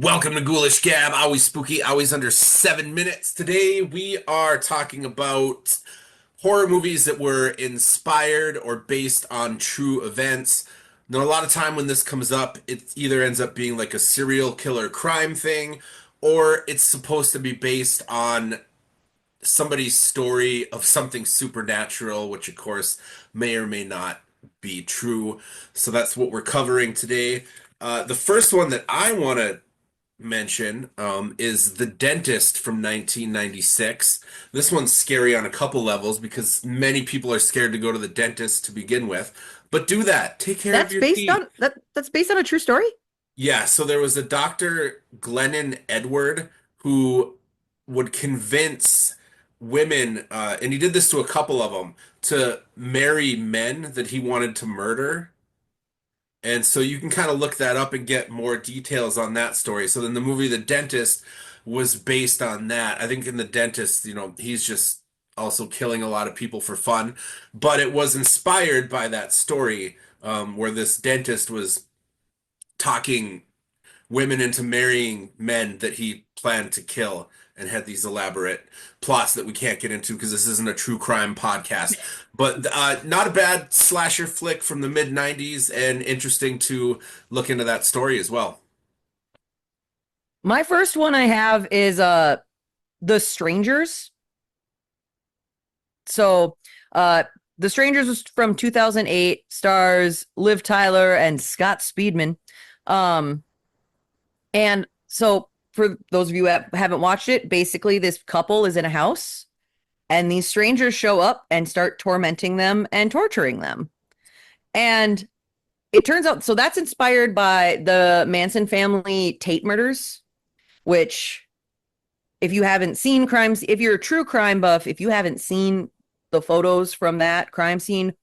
Welcome to Ghoulish Gab, always spooky, always under 7 minutes. Today we are talking about horror movies that were inspired or based on true events. Now, a lot of time when this comes up, it either ends up being like a serial killer crime thing, or it's supposed to be based on somebody's story of something supernatural, which of course may or may not be true. So that's what we're covering today. The first one that I want to mention is The Dentist from 1996. This one's scary on a couple levels because many people are scared to go to the dentist to begin with. But do that. Take care of That's your based teeth. on that's based on a true story? Yeah, so there was a Dr. Glennon Edward who would convince women, and he did this to a couple of them, to marry men that he wanted to murder. And so you can kind of look that up and get more details on that story. So then the movie The Dentist was based on that. I think in The Dentist, he's just also killing a lot of people for fun, but it was inspired by that story where this dentist was talking women into marrying men that he planned to kill and had these elaborate plots that we can't get into because this isn't a true crime podcast. But not a bad slasher flick from the mid 90s and interesting to look into that story as well. My first one I have is The Strangers. So The Strangers was from 2008, stars Liv Tyler and Scott Speedman. Um and so for those of you that haven't watched it, basically this couple is in a house and these strangers show up and start tormenting them and torturing them. And it turns out, so that's inspired by the Manson family Tate murders, which, if you haven't seen crimes, if you're a true crime buff, if you haven't seen the photos from that crime scene,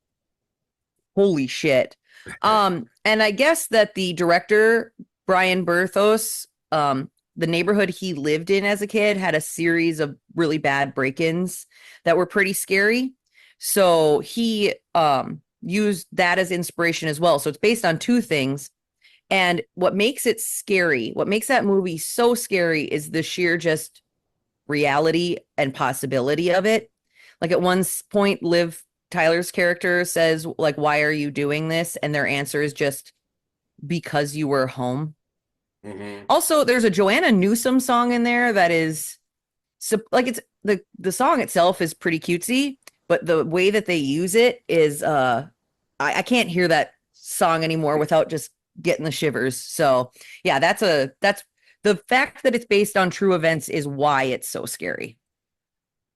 holy shit. And I guess that the director, Brian Berthos, the neighborhood he lived in as a kid had a series of really bad break-ins that were pretty scary. So he used that as inspiration as well. So it's based on two things. And what makes it scary, what makes that movie so scary is the sheer just reality and possibility of it. Like at one point, Liv Tyler's character says, like, why are you doing this? And their answer is just because you were home. Hmm. Also, there's a Joanna Newsom song in there that is like it's the song itself is pretty cutesy, but the way that they use it is I can't hear that song anymore without just getting the shivers. So yeah, that's the fact that it's based on true events is why it's so scary.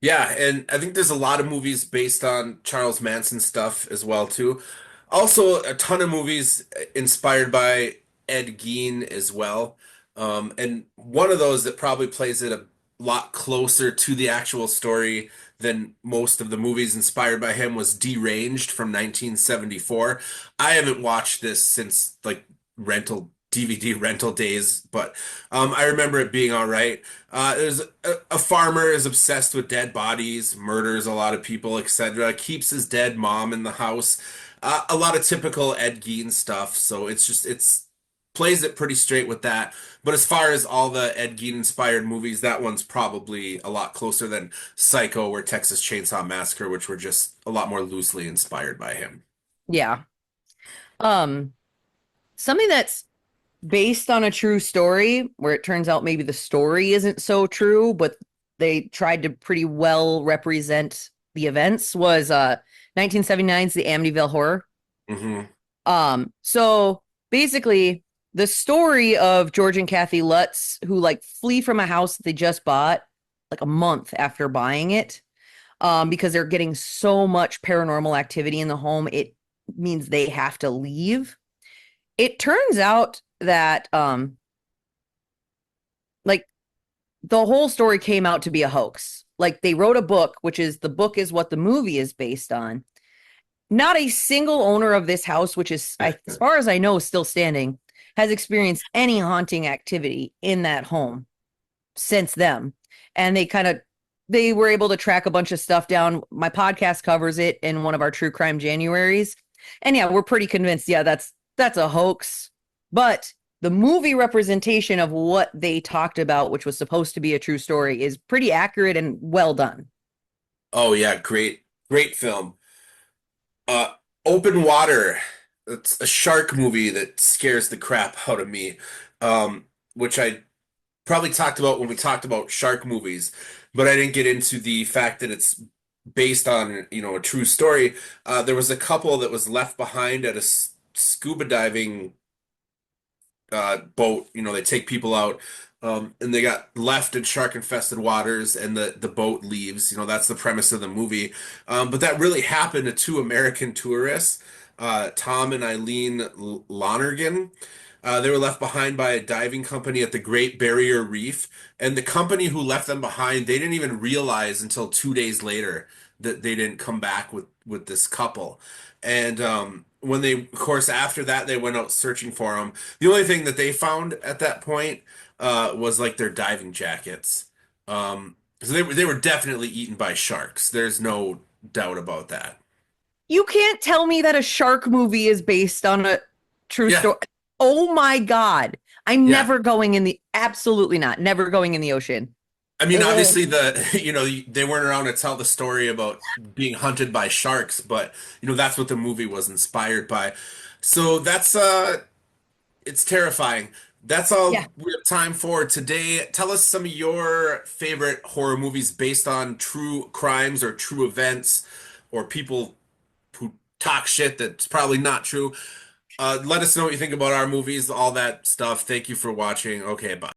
Yeah, and I think there's a lot of movies based on Charles Manson stuff as well too. Also, a ton of movies inspired by Ed Gein as well. And one of those that probably plays it a lot closer to the actual story than most of the movies inspired by him was Deranged from 1974. I haven't watched this since like rental DVD rental days, but I remember it being all right. There's a farmer is obsessed with dead bodies, murders a lot of people, etc. Keeps his dead mom in the house. A lot of typical Ed Gein stuff. So it's plays it pretty straight with that. But as far as all the Ed Gein inspired movies, that one's probably a lot closer than Psycho or Texas Chainsaw Massacre, which were just a lot more loosely inspired by him. Yeah. Um, Something that's based on a true story where it turns out maybe the story isn't so true, but they tried to pretty well represent the events was 1979's The Amityville Horror. Hmm. So basically the story of George and Kathy Lutz who like flee from a house that they just bought like a month after buying it because they're getting so much paranormal activity in the home it means they have to leave. It turns out that like the whole story came out to be a hoax. Like they wrote a book, which is the book is what the movie is based on. Not a single owner of this house, which is, as far as I know, still standing, has experienced any haunting activity in that home since them. And they were able to track a bunch of stuff down. My podcast covers it in one of our true crime Januaries. And yeah, we're pretty convinced, yeah, that's a hoax. But the movie representation of what they talked about, which was supposed to be a true story, is pretty accurate and well done. Oh yeah, great film. Uh, Open Water. It's a shark movie that scares the crap out of me. Which I probably talked about when we talked about shark movies, but I didn't get into the fact that it's based on, a true story. There was a couple that was left behind at a scuba diving boat. They take people out, and they got left in shark-infested waters, and the boat leaves. That's the premise of the movie. But that really happened to two American tourists, Tom and Eileen Lonergan. They were left behind by a diving company at the Great Barrier Reef, and the company who left them behind, they didn't even realize until 2 days later that they didn't come back with this couple. And when they, of course, after that, they went out searching for them. The only thing that they found at that point was like their diving jackets. So they were definitely eaten by sharks. There's no doubt about that. You can't tell me that a shark movie is based on a true Yeah, story. Oh my God. I'm yeah. never going in the, absolutely not, never going in the ocean. I mean, Ugh. obviously they weren't around to tell the story about being hunted by sharks, but that's what the movie was inspired by. So it's terrifying. That's Yeah. all we have time for today. Tell us some of your favorite horror movies based on true crimes or true events or people who talk shit that's probably not true. Let us know what you think about our movies, all that stuff. Thank you for watching. Okay, bye.